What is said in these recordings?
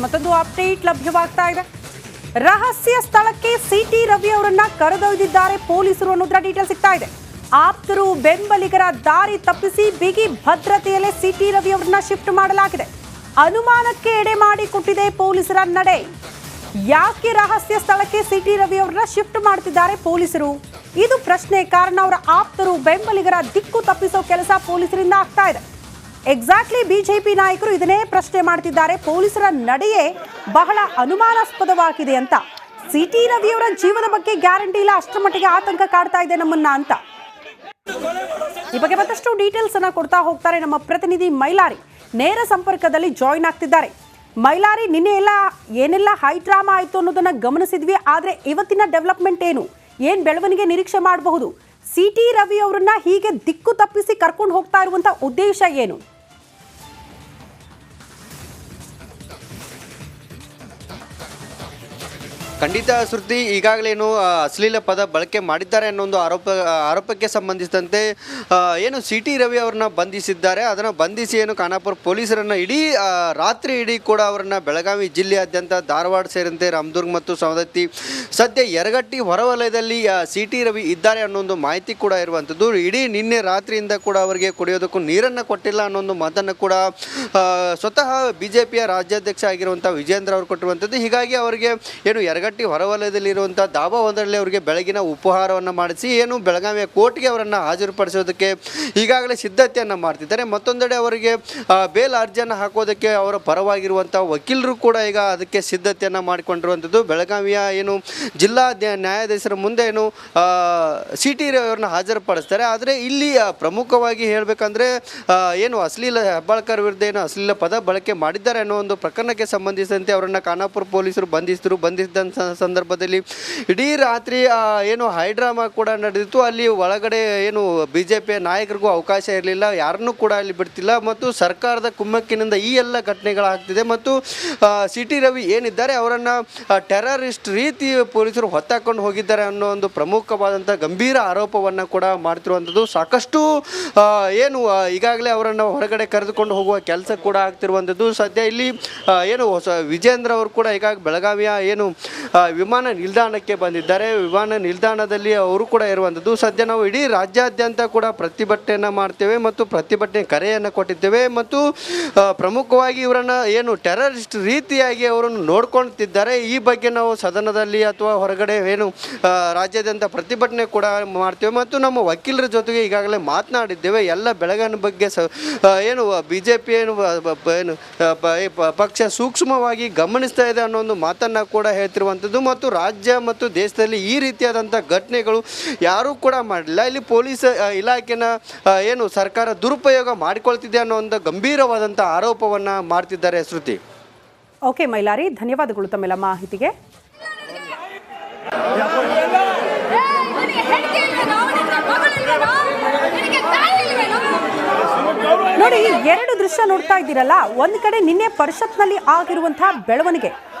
ಮತ್ತೊಂದು ಅಪ್ಡೇಟ್ ಲಭ್ಯವಾಗ್ತಾ ಇದೆ. ರಹಸ್ಯ ಸ್ಥಳಕ್ಕೆ ಸಿಟಿ ರವಿ ಅವರನ್ನ ಕರೆದೊಯ್ದಿದ್ದಾರೆ ಪೊಲೀಸರು ಅನ್ನೋದ್ರ ಡೀಟೇಲ್ ಸಿಗ್ತಾ ಇದೆ. ಆಪ್ತರು ಬೆಂಬಲಿಗರ ದಾರಿ ತಪ್ಪಿಸಿ ಬಿಗಿ ಭದ್ರತೆಯಲ್ಲೇ ಸಿಟಿ ರವಿ ಅವರನ್ನ ಶಿಫ್ಟ್ ಮಾಡಲಾಗಿದೆ. ಅನುಮಾನಕ್ಕೆ ಎಡೆ ಮಾಡಿ ಕೊಟ್ಟಿದೆ ಪೊಲೀಸರ ನಡೆ. ಯಾಕೆ ರಹಸ್ಯ ಸ್ಥಳಕ್ಕೆ ಸಿಟಿ ರವಿ ಅವರನ್ನ ಶಿಫ್ಟ್ ಮಾಡ್ತಿದ್ದಾರೆ ಪೊಲೀಸರು? ಇದು ಪ್ರಶ್ನೆ. ಕಾರಣ ಅವರ ಆಪ್ತರು ಬೆಂಬಲಿಗರ ದಿಕ್ಕು ತಪ್ಪಿಸೋ ಕೆಲಸ ಪೊಲೀಸರಿಂದ ಆಗ್ತಾ ಇದೆ. ಎಕ್ಸಾಕ್ಟ್ಲಿ ಬಿಜೆಪಿ ನಾಯಕರು ಇದನ್ನೇ ಪ್ರಶ್ನೆ ಮಾಡ್ತಿದ್ದಾರೆ. ಪೊಲೀಸರ ನಡೆಯೇ ಬಹಳ ಅನುಮಾನಾಸ್ಪದವಾಗಿದೆ ಅಂತ. ಸಿಟಿ ರವಿಯವರ ಜೀವದ ಬಗ್ಗೆ ಗ್ಯಾರಂಟಿ ಇಲ್ಲ, ಅಷ್ಟರ ಮಟ್ಟಿಗೆ ಆತಂಕ ಕಾಡ್ತಾ ಇದೆ ನಮ್ಮನ್ನ ಅಂತ. ಈ ಬಗ್ಗೆ ಮತ್ತಷ್ಟು ಡೀಟೇಲ್ಸ್ ಅನ್ನ ಕೊಡ್ತಾ ಹೋಗ್ತಾರೆ ನಮ್ಮ ಪ್ರತಿನಿಧಿ ಮೈಲಾರಿ. ನೇರ ಸಂಪರ್ಕದಲ್ಲಿ ಜಾಯಿನ್ ಆಗ್ತಿದ್ದಾರೆ. ಮೈಲಾರಿ, ನಿನ್ನೆ ಏನೆಲ್ಲ ಹೈ ಡ್ರಾಮಾ ಆಯ್ತು ಅನ್ನೋದನ್ನ ಗಮನಿಸಿದ್ವಿ. ಆದ್ರೆ ಇವತ್ತಿನ ಡೆವಲಪ್ಮೆಂಟ್ ಏನ್ ಬೆಳವಣಿಗೆ ನಿರೀಕ್ಷೆ ಮಾಡಬಹುದು? ಸಿಟಿ ರವಿ ಅವರನ್ನ ಹೀಗೆ ದಿಕ್ಕು ತಪ್ಪಿಸಿ ಕರ್ಕೊಂಡು ಹೋಗ್ತಾ ಇರುವಂತ ಉದ್ದೇಶ ಏನು? ಖಂಡಿತ ಶ್ರುತಿ, ಈಗಾಗಲೇನು ಅಶ್ಲೀಲ ಪದ ಬಳಕೆ ಮಾಡಿದ್ದಾರೆ ಅನ್ನೋ ಒಂದು ಆರೋಪಕ್ಕೆ ಸಂಬಂಧಿಸಿದಂತೆ ಏನು ಸಿಟಿ ರವಿ ಅವ್ರನ್ನ ಬಂಧಿಸಿದ್ದಾರೆ. ಅದನ್ನು ಬಂಧಿಸಿ ಏನು ಖಾನಾಪುರ ಪೊಲೀಸರನ್ನು ರಾತ್ರಿ ಇಡೀ ಕೂಡ ಅವರನ್ನು ಬೆಳಗಾವಿ ಜಿಲ್ಲೆಯಾದ್ಯಂತ ಧಾರವಾಡ ಸೇರಿದಂತೆ ರಾಮದುರ್ಗ ಮತ್ತು ಸವದತ್ತಿ, ಸದ್ಯ ಯರಗಟ್ಟಿ ಹೊರವಲಯದಲ್ಲಿ ಸಿಟಿ ರವಿ ಇದ್ದಾರೆ ಅನ್ನೋ ಒಂದು ಮಾಹಿತಿ ಕೂಡ ಇರುವಂಥದ್ದು. ಇಡೀ ನಿನ್ನೆ ರಾತ್ರಿಯಿಂದ ಕೂಡ ಅವರಿಗೆ ಕುಡಿಯೋದಕ್ಕೂ ನೀರನ್ನು ಕೊಟ್ಟಿಲ್ಲ ಅನ್ನೋ ಒಂದು ಮಾತನ್ನು ಕೂಡ ಸ್ವತಃ ಬಿಜೆಪಿಯ ರಾಜ್ಯಾಧ್ಯಕ್ಷ ಆಗಿರುವಂಥ ವಿಜೇಂದ್ರ ಅವರು ಕೊಟ್ಟಿರುವಂಥದ್ದು. ಹೀಗಾಗಿ ಅವರಿಗೆ ಏನು ಯರಗಟ್ಟಿ ಹೊರವಲಯದಲ್ಲಿರುವಂಥ ದಾಬಾ ಒಂದರಲ್ಲಿ ಅವರಿಗೆ ಬೆಳಗಿನ ಉಪಹಾರವನ್ನು ಮಾಡಿಸಿ ಏನು ಬೆಳಗಾವಿಯ ಕೋರ್ಟ್ಗೆ ಅವರನ್ನು ಹಾಜರುಪಡಿಸೋದಕ್ಕೆ ಈಗಾಗಲೇ ಸಿದ್ಧತೆಯನ್ನು ಮಾಡ್ತಿದ್ದಾರೆ. ಮತ್ತೊಂದೆಡೆ ಅವರಿಗೆ ಬೇಲ್ ಅರ್ಜಿಯನ್ನು ಹಾಕೋದಕ್ಕೆ ಅವರ ಪರವಾಗಿರುವಂಥ ವಕೀಲರು ಕೂಡ ಈಗ ಅದಕ್ಕೆ ಸಿದ್ಧತೆಯನ್ನು ಮಾಡಿಕೊಂಡಿರುವಂಥದ್ದು. ಬೆಳಗಾವಿಯ ಏನು ಜಿಲ್ಲಾ ನ್ಯಾಯಾಧೀಶರ ಮುಂದೆ ಏನು ಸಿಟಿ ಅವರನ್ನ ಹಾಜರುಪಡಿಸ್ತಾರೆ. ಆದರೆ ಇಲ್ಲಿ ಪ್ರಮುಖವಾಗಿ ಹೇಳಬೇಕಂದ್ರೆ ಏನು ಅಶ್ಲೀಲ ಹೆಬ್ಬಾಳ್ಕರ್ ವಿರುದ್ಧ ಏನು ಅಶ್ಲೀಲ ಪದ ಬಳಕೆ ಮಾಡಿದ್ದಾರೆ ಅನ್ನೋ ಒಂದು ಪ್ರಕರಣಕ್ಕೆ ಸಂಬಂಧಿಸಿದಂತೆ ಅವರನ್ನು ಖಾನಾಪುರ ಪೊಲೀಸರು ಬಂಧಿಸಿದಂಥ ಸಂದರ್ಭದಲ್ಲಿ ಇಡೀ ರಾತ್ರಿ ಏನು ಹೈಡ್ರಾಮಾ ಕೂಡ ನಡೆದಿತ್ತು. ಅಲ್ಲಿ ಒಳಗಡೆ ಏನು ಬಿಜೆಪಿಯ ನಾಯಕರಿಗೂ ಅವಕಾಶ ಇರಲಿಲ್ಲ, ಯಾರನ್ನೂ ಕೂಡ ಅಲ್ಲಿ ಬಿಡ್ತಿಲ್ಲ ಮತ್ತು ಸರ್ಕಾರದ ಕುಮ್ಮಕ್ಕಿನಿಂದ ಈ ಎಲ್ಲ ಘಟನೆಗಳಾಗ್ತಿದೆ. ಮತ್ತು ಸಿಟಿ ರವಿ ಏನಿದ್ದಾರೆ ಅವರನ್ನು ಟೆರರಿಸ್ಟ್ ರೀತಿ ಪೊಲೀಸರು ಹೊತ್ತಾಕೊಂಡು ಹೋಗಿದ್ದಾರೆ ಅನ್ನೋ ಒಂದು ಪ್ರಮುಖವಾದಂಥ ಗಂಭೀರ ಆರೋಪವನ್ನು ಕೂಡ ಮಾಡ್ತಿರುವಂಥದ್ದು. ಸಾಕಷ್ಟು ಏನು ಈಗಾಗಲೇ ಅವರನ್ನು ಹೊರಗಡೆ ಕರೆದುಕೊಂಡು ಹೋಗುವ ಕೆಲಸ ಕೂಡ ಆಗ್ತಿರುವಂಥದ್ದು. ಸದ್ಯ ಇಲ್ಲಿ ಏನು ವಿಜೇಂದ್ರ ಅವರು ಕೂಡ ಈಗಾಗ ಬೆಳಗಾವಿಯ ಏನು ವಿಮಾನ ನಿಲ್ದಾಣಕ್ಕೆ ಬಂದಿದ್ದಾರೆ. ವಿಮಾನ ನಿಲ್ದಾಣದಲ್ಲಿ ಅವರು ಕೂಡ ಇರುವಂಥದ್ದು. ಸದ್ಯ ನಾವು ಇಡೀ ರಾಜ್ಯಾದ್ಯಂತ ಕೂಡ ಪ್ರತಿಭಟನೆಯನ್ನು ಮಾಡ್ತೇವೆ ಮತ್ತು ಪ್ರತಿಭಟನೆ ಕರೆಯನ್ನು ಕೊಟ್ಟಿದ್ದೇವೆ ಮತ್ತು ಪ್ರಮುಖವಾಗಿ ಇವರನ್ನು ಏನು ಟೆರರಿಸ್ಟ್ ರೀತಿಯಾಗಿ ಅವರನ್ನು ನೋಡ್ಕೊಳ್ತಿದ್ದಾರೆ. ಈ ಬಗ್ಗೆ ನಾವು ಸದನದಲ್ಲಿ ಅಥವಾ ಹೊರಗಡೆ ಏನು ರಾಜ್ಯಾದ್ಯಂತ ಪ್ರತಿಭಟನೆ ಕೂಡ ಮಾಡ್ತೇವೆ ಮತ್ತು ನಮ್ಮ ವಕೀಲರ ಜೊತೆಗೆ ಈಗಾಗಲೇ ಮಾತನಾಡಿದ್ದೇವೆ. ಎಲ್ಲ ಬೆಳಗಾವಿ ಬಗ್ಗೆ ಏನು ಬಿಜೆಪಿ ಏನು ಪಕ್ಷ ಸೂಕ್ಷ್ಮವಾಗಿ ಗಮನಿಸ್ತಾ ಇದೆ ಅನ್ನೋ ಒಂದು ಮಾತನ್ನು ಕೂಡ ಹೇಳ್ತಿರುವಂಥದ್ದು. ಮತ್ತು ರಾಜ್ಯ ಮತ್ತು ದೇಶದಲ್ಲಿ ಈ ರೀತಿಯಾದಂಥ ಘಟನೆಗಳು ಯಾರೂ ಕೂಡ ಮಾಡಲಿಲ್ಲ. ಇಲ್ಲಿ ಪೊಲೀಸ್ ಇಲಾಖೆನ ಏನು ಸರ್ಕಾರ ದುರುಪಯೋಗ ಮಾಡಿಕೊಳ್ತಿದೆ ಅನ್ನೋ ಒಂದು ಗಂಭೀರವಾದಂಥ ಆರೋಪವನ್ನು ಮಾಡ್ತಿದ್ದಾರೆ. ಶ್ರುತಿ. ಓಕೆ ಮೈಲಾರಿ, ಧನ್ಯವಾದಗಳು ತಮ್ಮೆಲ್ಲ ಮಾಹಿತಿಗೆ. ನೋಡಿ, ಎರಡು ದೃಶ್ಯ ನೋಡ್ತಾ ಇದ್ದೀರಲ್ಲ. ಒಂದ್ ಕಡೆ ನಿನ್ನೆ ಪರಿಷತ್ನಲ್ಲಿ ಆಗಿರುವಂತಹ ಬೆಳವಣಿಗೆ,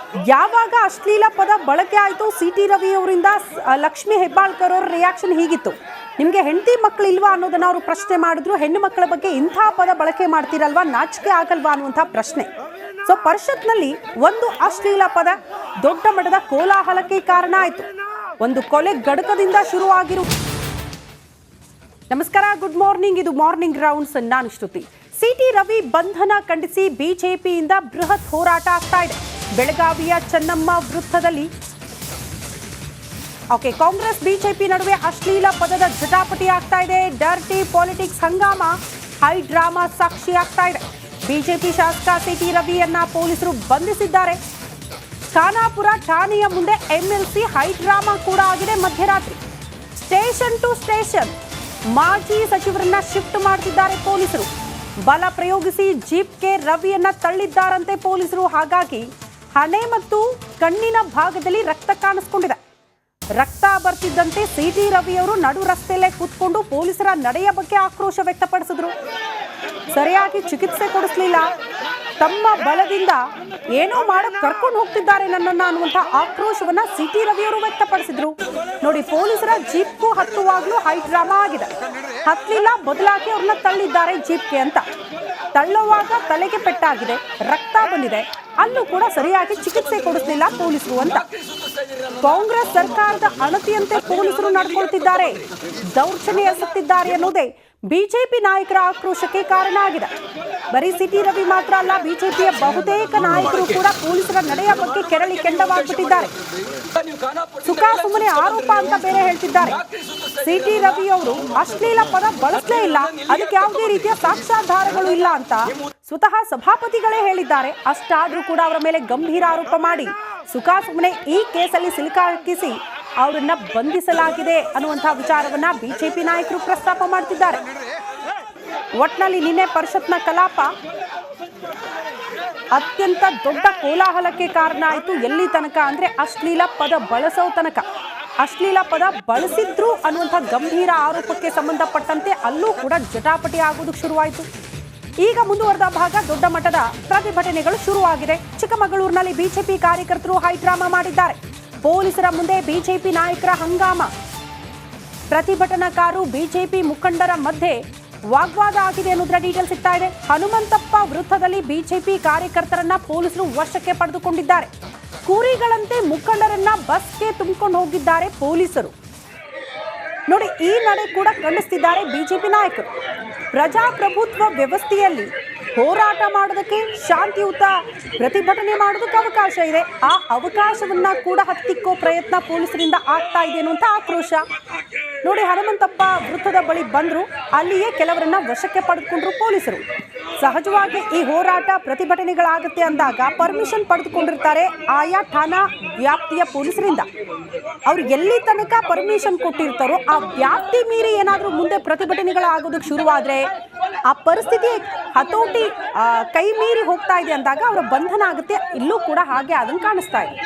ಯಾವಾಗ ಅಶ್ಲೀಲ ಪದ ಬಳಕೆ ಆಯಿತು ಸಿಟಿ ರವಿ ಅವರಿಂದ ಲಕ್ಷ್ಮಿ ಹೆಬ್ಬಾಳ್ಕರ್ ಅವರ ರಿಯಾಕ್ಷನ್ ಹೀಗಿತ್ತು. ನಿಮಗೆ ಹೆಂಡತಿ ಮಕ್ಕಳು ಇಲ್ವಾ ಅನ್ನೋದನ್ನ ಅವರು ಪ್ರಶ್ನೆ ಮಾಡಿದ್ರು. ಹೆಣ್ಣು ಮಕ್ಕಳ ಬಗ್ಗೆ ಇಂಥ ಪದ ಬಳಕೆ ಮಾಡ್ತೀರಲ್ವಾ, ನಾಚಿಕೆ ಆಗಲ್ವಾ ಅನ್ನುವಂಥ ಪ್ರಶ್ನೆ. ಸೊ ಪರಿಷತ್ನಲ್ಲಿ ಒಂದು ಅಶ್ಲೀಲ ಪದ ದೊಡ್ಡ ಮಟ್ಟದ ಕೋಲಾಹಲಕ್ಕೆ ಕಾರಣ ಆಯಿತು. ಒಂದು ಕೊಲೆ ಗಡಕದಿಂದ ಶುರುವಾಗಿರುವ. ನಮಸ್ಕಾರ, ಗುಡ್ ಮಾರ್ನಿಂಗ್. ಇದು ಮಾರ್ನಿಂಗ್ ರೌಂಡ್ಸ್. ನಾನು ಶ್ರುತಿ. ಸಿಟಿ ರವಿ ಬಂಧನ ಖಂಡಿಸಿ ಬಿಜೆಪಿಯಿಂದ ಬೃಹತ್ ಹೋರಾಟ ಆಗ್ತಾ ಇದೆ. ಬೆಳಗಾವಿಯ ಚೆನ್ನಮ್ಮ ವೃತ್ತದಲ್ಲಿ ಕಾಂಗ್ರೆಸ್ ಬಿಜೆಪಿ ನಡುವೆ ಅಶ್ಲೀಲ ಪದದ ಜಟಾಪಟಿ ಆಗ್ತಾ ಇದೆ. Dirty politics Hungama, high drama ಸಾಕ್ಷಿ ಆಗ್ತಾ ಇದೆ. ಬಿಜೆಪಿ ಶಾಸಕ ಸಿಟಿ ರವಿಯನ್ನ ಪೊಲೀಸರು ಬಂಧಿಸಿದ್ದಾರೆ. ಖಾನಾಪುರ ಠಾಣೆಯ ಮುಂದೆ ಎಂಎಲ್ಸಿ ಹೈ ಡ್ರಾಮಾ ಕೂಡ ಆಗಿದೆ. ಮಧ್ಯರಾತ್ರಿ ಸ್ಟೇಷನ್ ಟು ಸ್ಟೇಷನ್ ಮಾಜಿ ಸಚಿವರನ್ನ ಶಿಫ್ಟ್ ಮಾಡ್ತಿದ್ದಾರೆ ಪೊಲೀಸರು. ಬಲ ಪ್ರಯೋಗಿಸಿ ಜೀಪ್ಗೆ ರವಿಯನ್ನ ತಳ್ಳಿದ್ದಾರಂತೆ ಪೊಲೀಸರು. ಹಾಗಾಗಿ ಹಣೆ ಮತ್ತು ಕಣ್ಣಿನ ಭಾಗದಲ್ಲಿ ರಕ್ತ ಕಾಣಿಸ್ಕೊಂಡಿದೆ. ರಕ್ತ ಬರ್ತಿದ್ದಂತೆ ಸಿಟಿ ರವಿ ಅವರು ನಡು ರಸ್ತೆಯಲ್ಲೇ ಕೂತ್ಕೊಂಡು ಪೊಲೀಸರ ನಡೆಯ ಬಗ್ಗೆ ಆಕ್ರೋಶ ವ್ಯಕ್ತಪಡಿಸಿದ್ರು. ಸರಿಯಾಗಿ ಚಿಕಿತ್ಸೆ ಕೊಡಿಸಲಿಲ್ಲ, ತಮ್ಮ ಬಲದಿಂದ ಏನೋ ಮಾಡಕ್ ಕರ್ಕೊಂಡು ಹೋಗ್ತಿದ್ದಾರೆ ನನ್ನನ್ನ ಅನ್ನುವಂಥ ಆಕ್ರೋಶವನ್ನ ಸಿಟಿ ರವಿ ಅವರು ವ್ಯಕ್ತಪಡಿಸಿದ್ರು. ನೋಡಿ, ಪೊಲೀಸರ ಜೀಪ್ಗೂ ಹತ್ತುವಾಗ್ಲೂ ಹೈ ಡ್ರಾಮಾ ಆಗಿದೆ. ಹತ್ತಲಿಲ್ಲ, ಬದಲಾಗಿ ಅವ್ರನ್ನ ತಳ್ಳಿದ್ದಾರೆ ಜೀಪ್ಗೆ ಅಂತ. ತಳ್ಳುವಾಗ ತಲೆಗೆ ಪೆಟ್ಟಾಗಿದೆ, ರಕ್ತ ಬಂದಿದೆ. ಅಲ್ಲೂ ಕೂಡ ಸರಿಯಾಗಿ ಚಿಕಿತ್ಸೆ ಕೊಡಿಸಲಿಲ್ಲ ಪೊಲೀಸರು ಅಂತ. ಕಾಂಗ್ರೆಸ್ ಸರ್ಕಾರದ ಅಣತಿಯಂತೆ ಪೊಲೀಸರು ನಡ್ಕೊಳ್ತಿದ್ದಾರೆ, ದೌರ್ಜನ್ಯ ಎಸಗುತ್ತಿದ್ದಾರೆ ಅನ್ನೋದೇ ಬಿಜೆಪಿ ನಾಯಕರ ಆಕ್ರೋಶಕ್ಕೆ ಕಾರಣ ಆಗಿದೆ. ಬರೀ ಸಿಟಿ ರವಿ ಮಾತ್ರ ಅಲ್ಲ, ಬಿಜೆಪಿಯ ಬಹುತೇಕ ನಾಯಕರು ಕೂಡ ಪೊಲೀಸರ ನಡೆಯ ಬಗ್ಗೆ ಕೆರಳಿ ಕೆಂಡವಾಗ್ಬಿಟ್ಟಿದ್ದಾರೆ. ಸುಖಾಸುಮ್ಮನೆ ಆರೋಪ ಅಂತ ಬೇರೆ ಹೇಳ್ತಿದ್ದಾರೆ. ಸಿಟಿ ರವಿ ಅವರು ಅಶ್ಲೀಲ ಪದ ಬಳಸಲೇ ಇಲ್ಲ, ಅದಕ್ಕೆ ಯಾವುದೇ ರೀತಿಯ ಸಾಕ್ಷ್ಯಾಧಾರಗಳು ಇಲ್ಲ ಅಂತ ಸ್ವತಃ ಸಭಾಪತಿಗಳೇ ಹೇಳಿದ್ದಾರೆ. ಅಷ್ಟಾದ್ರೂ ಕೂಡ ಅವರ ಮೇಲೆ ಗಂಭೀರ ಆರೋಪ ಮಾಡಿ ಸುಖಾಸುಮ್ಮನೆ ಈ ಕೇಸಲ್ಲಿ ಸಿಲುಕಾಕಿಸಿ ಅವರನ್ನ ಬಂಧಿಸಲಾಗಿದೆ ಅನ್ನುವಂತಹ ವಿಚಾರವನ್ನ ಬಿಜೆಪಿ ನಾಯಕರು ಪ್ರಸ್ತಾಪ ಮಾಡ್ತಿದ್ದಾರೆ. ಒಟ್ನಲ್ಲಿ ನಿನ್ನೆ ಪರಿಷತ್ನ ಕಲಾಪ ಅತ್ಯಂತ ದೊಡ್ಡ ಕೋಲಾಹಲಕ್ಕೆ ಕಾರಣ ಆಯಿತು. ಎಲ್ಲಿ ತನಕ ಅಂದ್ರೆ ಅಶ್ಲೀಲ ಪದ ಬಳಸೋ ತನಕ. ಅಶ್ಲೀಲ ಪದ ಬಳಸಿದ್ರು ಅನ್ನುವಂಥ ಗಂಭೀರ ಆರೋಪಕ್ಕೆ ಸಂಬಂಧಪಟ್ಟಂತೆ ಅಲ್ಲೂ ಕೂಡ ಜಟಾಪಟಿ ಆಗೋದಕ್ಕೆ ಶುರುವಾಯಿತು. ಈಗ ಮುಂದುವರೆದ ಭಾಗ ದೊಡ್ಡ ಮಟ್ಟದ ಪ್ರತಿಭಟನೆಗಳು ಶುರುವಾಗಿದೆ. ಚಿಕ್ಕಮಗಳೂರಿನಲ್ಲಿ ಬಿಜೆಪಿ ಕಾರ್ಯಕರ್ತರು ಹೈಡ್ರಾಮಾ ಮಾಡಿದ್ದಾರೆ. ಪೊಲೀಸರ ಮುಂದೆ ಬಿಜೆಪಿ ನಾಯಕರ ಹಂಗಾಮ. ಪ್ರತಿಭಟನಾಕಾರರು ಬಿಜೆಪಿ ಮುಖಂಡರ ಮಧ್ಯೆ ವಾಗ್ವಾದ ಆಗಿದೆ ಅನ್ನೋದರ ಡೀಟೇಲ್ ಸಿಗ್ತಾ ಇದೆ. ಹನುಮಂತಪ್ಪ ವೃತ್ತದಲ್ಲಿ ಬಿಜೆಪಿ ಕಾರ್ಯಕರ್ತರನ್ನ ಪೊಲೀಸರು ವಶಕ್ಕೆ ಪಡೆದುಕೊಂಡಿದ್ದಾರೆ. ಕುರಿಗಳಂತೆ ಮುಖಂಡರನ್ನ ಬಸ್ಗೆ ತುಂಬಿಕೊಂಡು ಹೋಗಿದ್ದಾರೆ ಪೊಲೀಸರು. ನೋಡಿ, ಈ ನಡೆ ಕೂಡ ಖಂಡಿಸ್ತಿದ್ದಾರೆ ಬಿಜೆಪಿ ನಾಯಕರು. ಪ್ರಜಾಪ್ರಭುತ್ವ ವ್ಯವಸ್ಥೆಯಲ್ಲಿ ಹೋರಾಟ ಮಾಡೋದಕ್ಕೆ, ಶಾಂತಿಯುತ ಪ್ರತಿಭಟನೆ ಮಾಡೋದಕ್ಕೆ ಅವಕಾಶ ಇದೆ. ಆ ಅವಕಾಶವನ್ನ ಕೂಡ ಹತ್ತಿಕ್ಕೋ ಪ್ರಯತ್ನ ಪೊಲೀಸರಿಂದ ಆಗ್ತಾ ಇದೆ ಅನ್ನುವಂಥ ಆಕ್ರೋಶ. ನೋಡಿ, ಹನುಮಂತಪ್ಪ ವೃತ್ತದ ಬಳಿ ಬಂದ್ರು, ಅಲ್ಲಿಯೇ ಕೆಲವರನ್ನ ವಶಕ್ಕೆ ಪಡೆದುಕೊಂಡ್ರು ಪೊಲೀಸರು. ಸಹಜವಾಗಿ ಈ ಹೋರಾಟ ಪ್ರತಿಭಟನೆಗಳಾಗುತ್ತೆ ಅಂದಾಗ ಪರ್ಮಿಷನ್ ಪಡೆದುಕೊಂಡಿರ್ತಾರೆ ಆಯಾ ಠಾಣಾ ವ್ಯಾಪ್ತಿಯ ಪೊಲೀಸರಿಂದ. ಅವ್ರು ಎಲ್ಲಿ ತನಕ ಪರ್ಮಿಷನ್ ಕೊಟ್ಟಿರ್ತಾರೋ ಆ ವ್ಯಾಪ್ತಿ ಮೀರಿ ಏನಾದರೂ ಮುಂದೆ ಪ್ರತಿಭಟನೆಗಳಾಗೋದಕ್ಕೆ ಶುರುವಾದ್ರೆ ಆ ಪರಿಸ್ಥಿತಿ ಹತೋಟಿ ಕೈ ಮೀರಿ ಹೋಗ್ತಾ ಇದೆ ಅಂದಾಗ ಅವರ ಬಂಧನ ಆಗುತ್ತೆ. ಇಲ್ಲೂ ಕೂಡ ಹಾಗೆ ಅದನ್ನು ಕಾಣಿಸ್ತಾ ಇದೆ.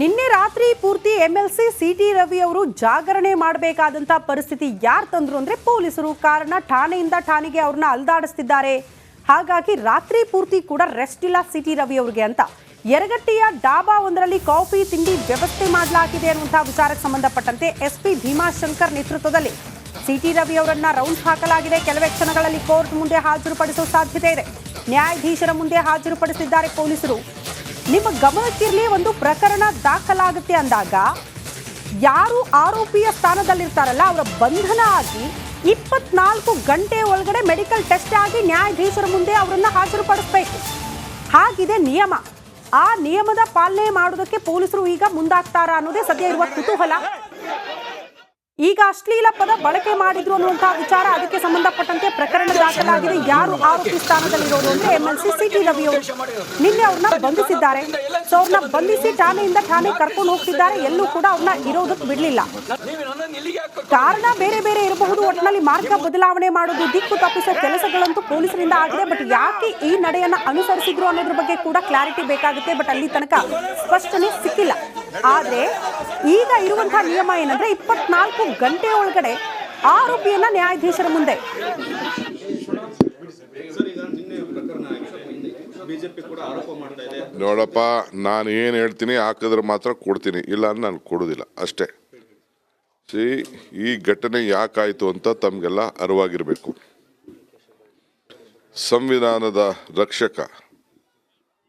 ನಿನ್ನೆ ರಾತ್ರಿ ಪೂರ್ತಿ ಎಂಎಲ್ಸಿ ಸಿಟಿ ರವಿ ಅವರು ಜಾಗರಣೆ ಮಾಡಬೇಕಾದಂತ ಪರಿಸ್ಥಿತಿ ಯಾರು ತಂದ್ರು ಅಂದ್ರೆ ಪೊಲೀಸರು. ಕಾರಣ ಠಾಣೆಯಿಂದ ಠಾಣೆಗೆ ಅವ್ರನ್ನ ಅಲ್ದಾಡಿಸ್ತಿದ್ದಾರೆ. ಹಾಗಾಗಿ ರಾತ್ರಿ ಪೂರ್ತಿ ಕೂಡ ರೆಸ್ಟ್ ಇಲ್ಲ ಸಿಟಿ ರವಿ ಅವ್ರಿಗೆ ಅಂತ ಯರಗಟ್ಟಿಯ ಡಾಬಾ ಒಂದರಲ್ಲಿ ಕಾಫಿ ತಿಂಡಿ ವ್ಯವಸ್ಥೆ ಮಾಡಲಾಗಿದೆ ಅನ್ನುವಂತಹ ವಿಚಾರಕ್ಕೆ ಸಂಬಂಧಪಟ್ಟಂತೆ ಎಸ್ಪಿ ಭೀಮಾಶಂಕರ್ ನೇತೃತ್ವದಲ್ಲಿ ಸಿಟಿ ರವಿ ಅವರನ್ನ ರೌಂಡ್ಸ್ ಹಾಕಲಾಗಿದೆ. ಕೆಲವೇ ಕ್ಷಣಗಳಲ್ಲಿ ಕೋರ್ಟ್ ಮುಂದೆ ಹಾಜರುಪಡಿಸುವ ಸಾಧ್ಯತೆ ಇದೆ. ನ್ಯಾಯಾಧೀಶರ ಮುಂದೆ ಹಾಜರುಪಡಿಸಿದ್ದಾರೆ ಪೊಲೀಸರು. ನಿಮ್ಮ ಗಮನಕ್ಕಿರಲಿ, ಒಂದು ಪ್ರಕರಣ ದಾಖಲಾಗುತ್ತೆ ಅಂದಾಗ ಯಾರು ಆರೋಪಿಯ ಸ್ಥಾನದಲ್ಲಿರ್ತಾರಲ್ಲ ಅವರ ಬಂಧನ ಆಗಿ 24 ಗಂಟೆ ಒಳಗಡೆ ಮೆಡಿಕಲ್ ಟೆಸ್ಟ್ ಆಗಿ ನ್ಯಾಯಾಧೀಶರ ಮುಂದೆ ಅವರನ್ನ ಹಾಜರುಪಡಿಸಬೇಕು. ಹಾಗಿದೆ ನಿಯಮ. ಆ ನಿಯಮದ ಪಾಲನೆ ಮಾಡೋದಕ್ಕೆ ಪೊಲೀಸರು ಈಗ ಮುಂದಾಗ್ತಾರಾ ಅನ್ನೋದೇ ಸದ್ಯ ಇರುವ ಕುತೂಹಲ. ಈಗ ಅಶ್ಲೀಲ ಪದ ಬಳಕೆ ಮಾಡಿದ್ರು ಅನ್ನುವಂತಹ ವಿಚಾರ, ಅದಕ್ಕೆ ಸಂಬಂಧಪಟ್ಟಂತೆ ಪ್ರಕರಣ ದಾಖಲಾಗಿದೆ. ಯಾರು ಆರೋಪಿ ಸ್ಥಾನದಲ್ಲಿರೋರು ಅಂದ್ರೆ ಎಂಎಲ್ಸಿ ಸಿಟಿ ರವಿ ಅವರು. ನಿನ್ನೆ ಅವ್ರನ್ನ ಬಂಧಿಸಿದ್ದಾರೆ. ಸೊ ಅವ್ರನ್ನ ಬಂಧಿಸಿ ಠಾಣೆಯಿಂದ ಠಾಣೆ ಕರ್ಕೊಂಡು ಹೋಗ್ತಿದ್ದಾರೆ. ಎಲ್ಲೂ ಕೂಡ ಅವ್ರನ್ನ ಇರೋದಕ್ಕೆ ಬಿಡ್ಲಿಲ್ಲ. ಕಾರಣ ಬೇರೆ ಬೇರೆ ಇರಬಹುದು. ಒಟ್ಟಿನಲ್ಲಿ ಮಾರ್ಗ ಬದಲಾವಣೆ ಮಾಡೋದು, ದಿಕ್ಕು ತಪ್ಪಿಸೋ ಕೆಲಸಗಳಂತೂ ಪೊಲೀಸರಿಂದ ಆಗಿದೆ. ಬಟ್ ಯಾಕೆ ಈ ನಡೆಯನ್ನ ಅನುಸರಿಸಿದ್ರು ಅನ್ನೋದ್ರ ಬಗ್ಗೆ ಕೂಡ ಕ್ಲಾರಿಟಿ ಬೇಕಾಗುತ್ತೆ. ಬಟ್ ಅಲ್ಲಿ ತನಕ ಸ್ಪಷ್ಟನೆ ಸಿಕ್ಕಿಲ್ಲ. ಆದ್ರೆ ಈಗ ಇರುವಂತಹ ನಿಯಮ ಏನಂದ್ರೆ 24 ಗಂಟೆ ಒಳಗಡೆ ಆರೋಪಿಯನ್ನ ನ್ಯಾಯಾಧೀಶರ ಮುಂದೆ. ನೋಡಪ್ಪ, ನಾನು ಏನು ಹೇಳ್ತೀನಿ ಹಾಕಿದ್ರೆ ಮಾತ್ರ ಕೊಡ್ತೀನಿ, ಇಲ್ಲ ಅಂದ್ರೆ ನಾನು ಕೊಡೋದಿಲ್ಲ ಅಷ್ಟೇ. ಈ ಘಟನೆ ಯಾಕಾಯಿತು ಅಂತ ತಮಗೆಲ್ಲ ಅರಿವಾಗಿರಬೇಕು. ಸಂವಿಧಾನದ ರಕ್ಷಕ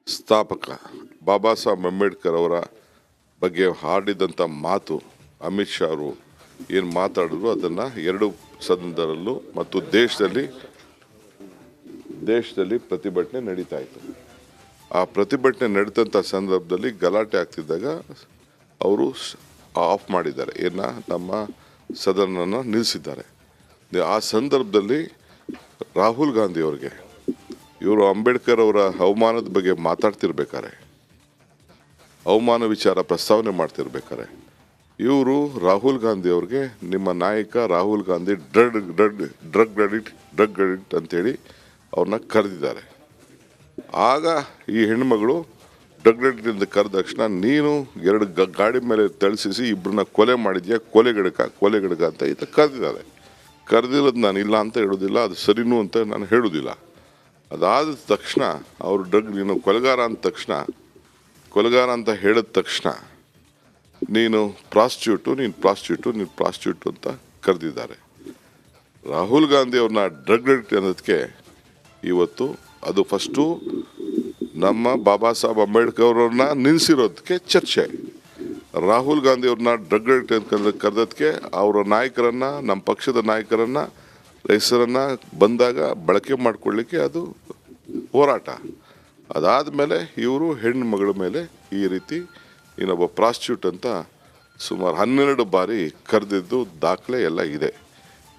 ಸ್ಥಾಪಕ ಬಾಬಾ ಸಾಹೇಬ್ ಅಂಬೇಡ್ಕರ್ ಅವರ ಬಗ್ಗೆ ಆಡಿದಂಥ ಮಾತು ಅಮಿತ್ ಶಾ ಅವರು ಏನು ಮಾತಾಡಿದ್ರು ಅದನ್ನು ಎರಡು ಸದನದಲ್ಲೂ ಮತ್ತು ದೇಶದಲ್ಲಿ ಪ್ರತಿಭಟನೆ ನಡೀತಾ ಇತ್ತು. ಆ ಪ್ರತಿಭಟನೆ ನಡೀತಂಥ ಸಂದರ್ಭದಲ್ಲಿ ಗಲಾಟೆ ಆಗ್ತಿದ್ದಾಗ ಅವರು ಆಫ್ ಮಾಡಿದ್ದಾರೆ, ನಮ್ಮ ಸದನನ ನಿಲ್ಲಿಸಿದ್ದಾರೆ. ಆ ಸಂದರ್ಭದಲ್ಲಿ ರಾಹುಲ್ ಗಾಂಧಿ ಅವರಿಗೆ ಇವರು ಅಂಬೇಡ್ಕರ್ ಅವರ ಅವಮಾನದ ಬಗ್ಗೆ ಮಾತಾಡ್ತಿರ್ಬೇಕಾರೆ, ಅವಮಾನ ವಿಚಾರ ಪ್ರಸ್ತಾವನೆ ಮಾಡ್ತಿರ್ಬೇಕಾರೆ ಇವರು ರಾಹುಲ್ ಗಾಂಧಿ ಅವ್ರಿಗೆ ನಿಮ್ಮ ನಾಯಕ ರಾಹುಲ್ ಗಾಂಧಿ ಡ್ರಗ್ ಅಡಿಕ್ಟ್ ಅಂತೇಳಿ ಅವ್ರನ್ನ ಕರೆದಿದ್ದಾರೆ. ಆಗ ಈ ಹೆಣ್ಮಗಳು ಡ್ರಗ್ ಅಡಿಕ್ಟ್ ಕರೆದ ತಕ್ಷಣ ನೀನು ಎರಡು ಗಾಡಿ ಮೇಲೆ ತಳಿಸಿ ಇಬ್ಬರನ್ನ ಕೊಲೆ ಮಾಡಿದ್ಯಾ, ಕೊಲೆಗಡಕ ಅಂತ ಈತ ಕರೆದಿದ್ದಾರೆ. ಕರೆದಿರೋದು ನಾನು ಇಲ್ಲ ಅಂತ ಹೇಳೋದಿಲ್ಲ, ಅದು ಸರಿನೂ ಅಂತ ನಾನು ಹೇಳೋದಿಲ್ಲ. ಅದಾದ ತಕ್ಷಣ ಅವರು ನೀನು ಕೊಲೆಗಾರ ಅಂತ ಹೇಳಿದ ತಕ್ಷಣ ನೀನು ಪ್ರಾಸ್ಟಿಟ್ಯೂಟ್ ಅಂತ ಕರೆದಿದ್ದಾರೆ. ರಾಹುಲ್ ಗಾಂಧಿ ಅವ್ರನ್ನ ಡ್ರಗ್ ಅಡಿಕ್ಟ್ ಅನ್ನೋದಕ್ಕೆ ಇವತ್ತು ಅದು ಫಸ್ಟು ನಮ್ಮ ಬಾಬಾ ಸಾಹೇಬ್ ಅಂಬೇಡ್ಕರ್ ಅವ್ರನ್ನ ನಿಲ್ಲಿಸಿರೋದಕ್ಕೆ ಚರ್ಚೆ. ರಾಹುಲ್ ಗಾಂಧಿ ಅವ್ರನ್ನ ಡ್ರಗ್ ಅಡಿಕ್ಟ್ ಅಂತ ಕರೆದಕ್ಕೆ ಅವರ ನಾಯಕರನ್ನ, ನಮ್ಮ ಪಕ್ಷದ ನಾಯಕರನ್ನ ಹೆಸರನ್ನ ಬಂದಾಗ ಬಳಕೆ ಮಾಡಿಕೊಳ್ಳಿಕ್ಕೆ ಅದು ಹೋರಾಟ. ಅದಾದಮೇಲೆ ಇವರು ಹೆಣ್ಣು ಮಗಳ ಮೇಲೆ ಈ ರೀತಿ ಇನ್ನೊಬ್ಬ ಪ್ರಾಸ್ಟಿಟ್ಯೂಟ್ ಅಂತ ಸುಮಾರು 12 ಬಾರಿ ಕರೆದಿದ್ದು ದಾಖಲೆ ಎಲ್ಲ ಇದೆ.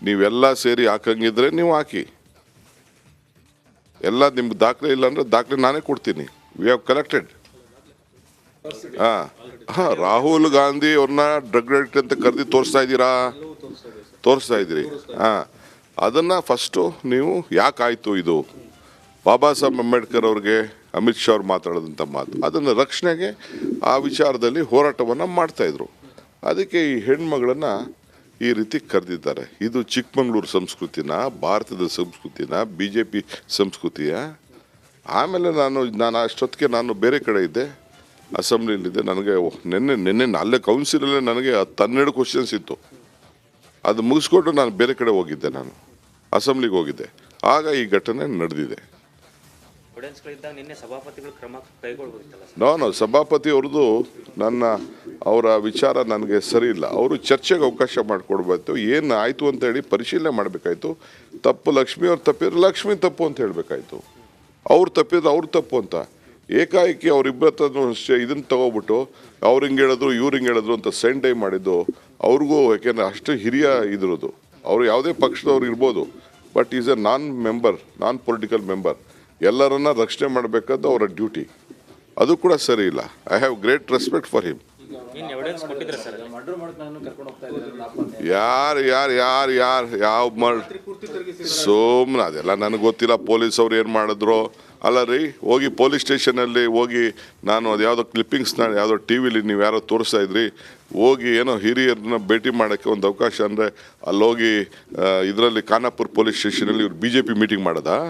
ನೀವೆಲ್ಲ ಸೇರಿ ಹಾಕಂಗಿದ್ರೆ ನೀವು ಹಾಕಿ, ಎಲ್ಲ ನಿಮ್ಗೆ ದಾಖಲೆ ಇಲ್ಲ ಅಂದರೆ ದಾಖಲೆ ನಾನೇ ಕೊಡ್ತೀನಿ. We have collected. Rahul Gandhi ಅವ್ರನ್ನ ಡ್ರಗ್ ಅಡಿಕ್ಟ್ ಅಂತ ಕರೆದು ತೋರಿಸ್ತಾ ಇದ್ದೀರಿ. ಅದನ್ನು ಫಸ್ಟು ನೀವು ಯಾಕಾಯಿತು ಇದು ಬಾಬಾ ಸಾಹೇಬ್ ಅಂಬೇಡ್ಕರ್ ಅವ್ರಿಗೆ ಅಮಿತ್ ಶಾ ಅವ್ರು ಮಾತಾಡಿದಂಥ ಮಾತು, ಅದನ್ನು ರಕ್ಷಣೆಗೆ ಆ ವಿಚಾರದಲ್ಲಿ ಹೋರಾಟವನ್ನು ಮಾಡ್ತಾಯಿದ್ರು. ಅದಕ್ಕೆ ಈ ಹೆಣ್ಮಗಳನ್ನು ಈ ರೀತಿ ಕರೆದಿದ್ದಾರೆ. ಇದು ಚಿಕ್ಕಮಗಳೂರು ಸಂಸ್ಕೃತಿನ, ಭಾರತದ ಸಂಸ್ಕೃತಿನ, BJP ಸಂಸ್ಕೃತಿಯ. ಆಮೇಲೆ ನಾನು ಅಷ್ಟೊತ್ತಿಗೆ ನಾನು ಬೇರೆ ಕಡೆ ಇದ್ದೆ, ಅಸೆಂಬ್ಲಿಯಲ್ಲಿದ್ದೆ. ನನಗೆ ನಿನ್ನೆ ಅಲ್ಲೇ ಕೌನ್ಸಿಲಲ್ಲೇ ನನಗೆ 12 ಕ್ವಶನ್ಸ್ ಇತ್ತು. ಅದು ಮುಗಿಸ್ಕೊಟ್ಟು ನಾನು ಬೇರೆ ಕಡೆ ಹೋಗಿದ್ದೆ, ನಾನು ಅಸೆಂಬ್ಲಿಗೆ ಹೋಗಿದ್ದೆ. ಆಗ ಈ ಘಟನೆ ನಡೆದಿದೆ. ನಾನು ಸಭಾಪತಿ ಅವ್ರದ್ದು ಅವರ ವಿಚಾರ ನನಗೆ ಸರಿ ಇಲ್ಲ. ಅವರು ಚರ್ಚೆಗೆ ಅವಕಾಶ ಮಾಡಿಕೊಡ್ಬೇಕು. ಏನು ಆಯಿತು ಅಂತ ಹೇಳಿ ಪರಿಶೀಲನೆ ಮಾಡಬೇಕಾಯ್ತು. ತಪ್ಪು ಲಕ್ಷ್ಮಿ ಅವ್ರು ತಪ್ಪಿದ್ರೆ ಲಕ್ಷ್ಮಿ ತಪ್ಪು ಅಂತ ಹೇಳಬೇಕಾಯ್ತು, ಅವ್ರು ತಪ್ಪಿದ್ರೆ ಅವ್ರು ತಪ್ಪು ಅಂತ. ಏಕಾಏಕಿ ಅವರಿಬ್ಬರ ಇದನ್ನು ತಗೋಬಿಟ್ಟು ಅವ್ರು ಹಿಂಗೆ ಹೇಳಿದ್ರು ಇವ್ರು ಹಿಂಗೆ ಹೇಳಿದ್ರು ಅಂತ ಸೆಂಡ್ ಮಾಡಿದ್ದು ಅವ್ರಿಗೂ, ಯಾಕೆಂದರೆ ಅಷ್ಟು ಹಿರಿಯ ಇದ್ರದ್ದು. ಅವರು ಯಾವುದೇ ಪಕ್ಷದವ್ರು ಇರ್ಬೋದು, but is a non political member. ಎಲ್ಲರನ್ನ ರಕ್ಷಣೆ ಮಾಡಬೇಕಾದ್ದು ಅವರ ಡ್ಯೂಟಿ. ಅದು ಕೂಡ ಸರಿ ಇಲ್ಲ. I have great respect for him. ಸೋಮ್ನ ಅದೆಲ್ಲ ನನಗೆ ಗೊತ್ತಿಲ್ಲ. ಪೊಲೀಸ್ ಅವ್ರು ಏನು ಮಾಡಿದ್ರು ಅಲ್ಲ ರೀ. ಹೋಗಿ ಪೊಲೀಸ್ ಸ್ಟೇಷನಲ್ಲಿ ಹೋಗಿ, ನಾನು ಅದು ಯಾವುದೋ ಕ್ಲಿಪ್ಪಿಂಗ್ಸ್ನ ಯಾವುದೋ TV ನೀವು ಯಾರೋ ತೋರಿಸ್ತಾ ಇದ್ರಿ, ಹೋಗಿ ಏನೋ ಹಿರಿಯರನ್ನ ಭೇಟಿ ಮಾಡೋಕ್ಕೆ ಒಂದು ಅವಕಾಶ ಅಂದರೆ ಅಲ್ಲೋಗಿ ಇದರಲ್ಲಿ ಖಾನಾಪುರ ಪೊಲೀಸ್ ಸ್ಟೇಷನಲ್ಲಿ ಇವ್ರು BJP ಮೀಟಿಂಗ್ ಮಾಡೋದಾ?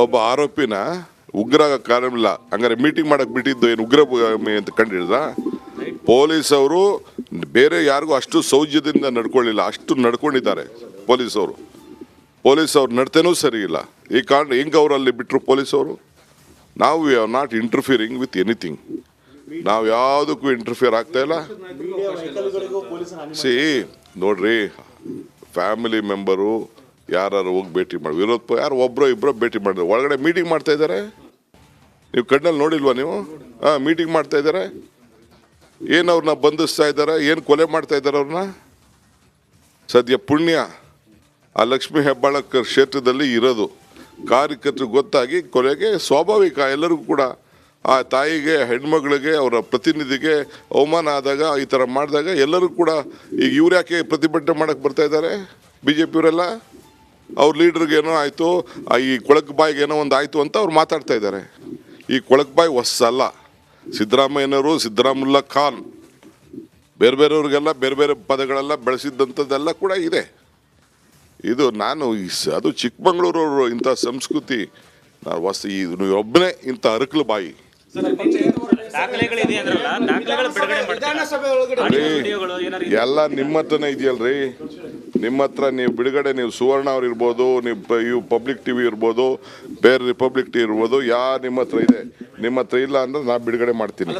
ಒಬ್ಬ ಆರೋಪಿನ ಉಗ್ರ ಕಾರಣ ಹಂಗಾರೆ ಮೀಟಿಂಗ್ ಮಾಡಕ್ ಬಿಟ್ಟಿದ್ದು ಏನು ಉಗ್ರ ಅಂತ ಕಂಡಿಡ್ದ? ಪೊಲೀಸ್ ಅವರು ಬೇರೆ ಯಾರಿಗೂ ಅಷ್ಟು ಸೌಜ್ಯದಿಂದ ನಡ್ಕೊಳ್ಳಿಲ್ಲ, ಅಷ್ಟು ನಡ್ಕೊಂಡಿದ್ದಾರೆ ಪೊಲೀಸ್ ಅವ್ರ ನಡತೆನೂ ಸರಿ ಇಲ್ಲ. ಈ ಕಾರಣ ಹೆಂಗೆ ಅವರಲ್ಲಿ ಬಿಟ್ಟರು ಪೊಲೀಸವರು? ನಾವು we are not interfering with anything. ನಾವು ಯಾವುದಕ್ಕೂ ಇಂಟರ್ಫಿಯರ್ ಆಗ್ತಾ ಇಲ್ಲ. ನೋಡ್ರಿ, ಫ್ಯಾಮಿಲಿ ಮೆಂಬರು ಯಾರು ಹೋಗಿ ಭೇಟಿ ಮಾಡಿ, ಯಾರು ಒಬ್ಬರೋ ಇಬ್ಬರೋ ಭೇಟಿ ಮಾಡಿದ್ರೆ ಒಳಗಡೆ ಮೀಟಿಂಗ್ ಮಾಡ್ತಾ ಇದ್ದಾರೆ. ನೀವು ಕಣ್ಣಲ್ಲಿ ನೋಡಿಲ್ವಾ ನೀವು? ಮೀಟಿಂಗ್ ಮಾಡ್ತಾ ಇದ್ದಾರೆ. ಏನು ಅವ್ರನ್ನ ಬಂಧಿಸ್ತಾ ಇದ್ದಾರೆ, ಏನು ಕೊಲೆ ಮಾಡ್ತಾ ಇದ್ದಾರೆ ಅವ್ರನ್ನ? ಸದ್ಯ ಪುಣ್ಯ ಆ ಲಕ್ಷ್ಮೀ ಹೆಬ್ಬಾಳಕರ್ ಕ್ಷೇತ್ರದಲ್ಲಿ ಇರೋದು. ಕಾರ್ಯಕರ್ತರು ಗೊತ್ತಾಗಿ ಕೊಲೆಗೆ ಸ್ವಾಭಾವಿಕ. ಎಲ್ಲರಿಗೂ ಕೂಡ ಆ ತಾಯಿಗೆ, ಹೆಣ್ಮಗಳಿಗೆ, ಅವರ ಪ್ರತಿನಿಧಿಗೆ ಅವಮಾನ ಆದಾಗ, ಈ ಥರ ಮಾಡಿದಾಗ ಎಲ್ಲರೂ ಕೂಡ ಈಗ ಇವ್ರು ಯಾಕೆ ಪ್ರತಿಭಟನೆ ಮಾಡಕ್ಕೆ ಬರ್ತಾ ಇದ್ದಾರೆ? BJP ಅವರೆಲ್ಲ ಅವ್ರ ಲೀಡ್ರಿಗೆ ಏನೋ ಆಯಿತು, ಈ ಕೊಳಕ್ ಬಾಯಿಗೆ ಏನೋ ಒಂದು ಆಯಿತು ಅಂತ ಅವ್ರು ಮಾತಾಡ್ತಾ ಇದ್ದಾರೆ. ಈ ಕೊಳಕ್ ಬಾಯಿ ಹೊಸಲ್ಲ. ಸಿದ್ದರಾಮಯ್ಯನವರು, ಸಿದ್ದರಾಮುಲ್ಲಾ ಖಾನ್, ಬೇರೆಯವ್ರಿಗೆಲ್ಲ ಬೇರೆ ಪದಗಳೆಲ್ಲ ಬೆಳೆಸಿದ್ದಂಥದ್ದೆಲ್ಲ ಕೂಡ ಇದೆ. ಇದು ಅದು ಚಿಕ್ಕಮಗಳೂರವರು ಇಂಥ ಸಂಸ್ಕೃತಿ. ಒಬ್ಬನೇ ಇಂಥ ಅರಕಲು ಬಾಯಿ. ದಾಖಲೆಗಳಿದೆ ಅಂದ್ರಲ್ಲ, ದಾಖಲೆಗಳು ಬಿಡುಗಡೆ ಮಾಡ್ತಾರೆ. ವಿಡಿಯೋಗಳು ಏನಾರು ಎಲ್ಲ ನಿಮ್ಮ ಹತ್ರನೇ ಇದೆಯಲ್ರಿ. ನಿಮ್ಮ ಹತ್ರ ನೀವು ಬಿಡುಗಡೆ, ನೀವು ಸುವರ್ಣ ಅವ್ರು ಇರ್ಬೋದು, ನೀವು ಇವು ಪಬ್ಲಿಕ್ ಟಿವಿ ಇರ್ಬೋದು, ಬೇರೆ ರಿಪಬ್ಲಿಕ್ ಟಿವಿ ಇರ್ಬೋದು, ನಿಮ್ಮ ಹತ್ರ ಇದೆ. ನಿಮ್ಮ ಹತ್ರ ಇಲ್ಲ ಅಂದ್ರೆ ನಾ ಬಿಡುಗಡೆ ಮಾಡ್ತೀನಿ.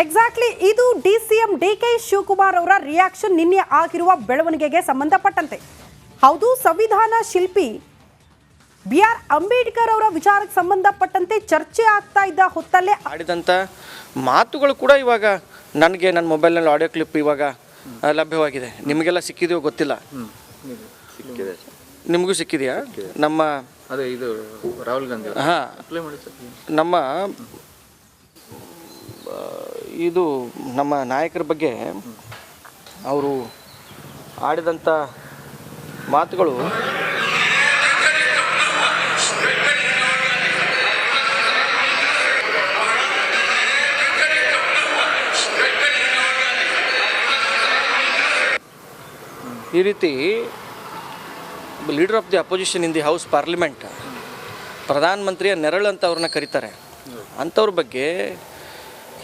ಎಕ್ಸಾಕ್ಟ್ಲಿ ಇದು ಡಿಸಿಎಂ ಡಿಕೆ ಶಿವಕುಮಾರ್ ಅವರ ರಿಯಾಕ್ಷನ್ ನಿನ್ನೆ ಆಗಿರುವ ಬೆಳವಣಿಗೆಗೆ ಸಂಬಂಧಪಟ್ಟಂತೆ. ಹೌದು, ಸಂವಿಧಾನ ಶಿಲ್ಪಿ BR ಅಂಬೇಡ್ಕರ್ ಅವರ ವಿಚಾರಕ್ಕೆ ಸಂಬಂಧಪಟ್ಟಂತೆ ಚರ್ಚೆ ಆಗ್ತಾ ಇದ್ದ ಹೊತ್ತಲ್ಲೇ ಆಡಿದಂಥ ಮಾತುಗಳು ಕೂಡ ಇವಾಗ ನನಗೆ ನನ್ನ ಮೊಬೈಲ್ನಲ್ಲಿ ಆಡಿಯೋ ಕ್ಲಿಪ್ ಇವಾಗ ಲಭ್ಯವಾಗಿದೆ. ನಿಮಗೆಲ್ಲ ಸಿಕ್ಕಿದೆಯೋ ಗೊತ್ತಿಲ್ಲ. ನಿಮಗೂ ಸಿಕ್ಕಿದೆಯಾ? ನಮ್ಮ ಅದೇ ಇದು ರಾಹುಲ್ ಗಾಂಧಿ ನಮ್ಮ ಇದು ನಮ್ಮ ನಾಯಕರ ಬಗ್ಗೆ ಅವರು ಆಡಿದಂಥ ಮಾತುಗಳು ಈ ರೀತಿ leader of the opposition in the house parliament, ಪ್ರಧಾನಮಂತ್ರಿಯ ನೆರಳು ಅಂತ ಅವ್ರನ್ನ ಕರೀತಾರೆ, ಅಂಥವ್ರ ಬಗ್ಗೆ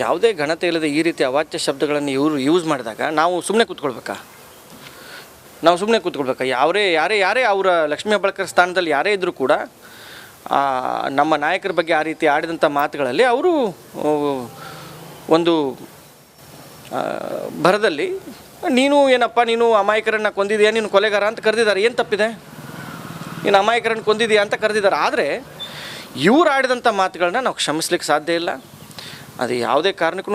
ಯಾವುದೇ ಘನತೆ ಇಲ್ಲದೆ ಈ ರೀತಿ ಅವಾಚ್ಯ ಶಬ್ದಗಳನ್ನು ಇವರು ಯೂಸ್ ಮಾಡಿದಾಗ ನಾವು ಸುಮ್ಮನೆ ಕೂತ್ಕೊಳ್ಬೇಕಾ? ಯಾರೇ ಅವರ ಲಕ್ಷ್ಮೀ ಹೆಬ್ಬಾಳ್ಕರ್ ಸ್ಥಾನದಲ್ಲಿ ಯಾರೇ ಇದ್ದರೂ ಕೂಡ ನಮ್ಮ ನಾಯಕರ ಬಗ್ಗೆ ಆ ರೀತಿ ಆಡಿದಂಥ ಮಾತುಗಳಲ್ಲಿ ಅವರು ಒಂದು ಭರದಲ್ಲಿ ನೀನು ಏನಪ್ಪ, ನೀನು ಅಮಾಯಕರನ್ನು ಕೊಂದಿದೆಯಾ, ನೀನು ಕೊಲೆಗಾರ ಅಂತ ಕರೆದಿದ್ದಾರೆ. ಏನು ತಪ್ಪಿದೆ? ನೀನು ಅಮಾಯಕರನ್ನು ಕೊಂದಿದೆಯಾ ಅಂತ ಕರೆದಿದ್ದಾರೆ. ಆದರೆ ಇವ್ರು ಆಡಿದಂಥ ಮಾತುಗಳನ್ನ ನಾವು ಕ್ಷಮಿಸ್ಲಿಕ್ಕೆ ಸಾಧ್ಯ ಇಲ್ಲ. ಅದು ಯಾವುದೇ ಕಾರಣಕ್ಕೂ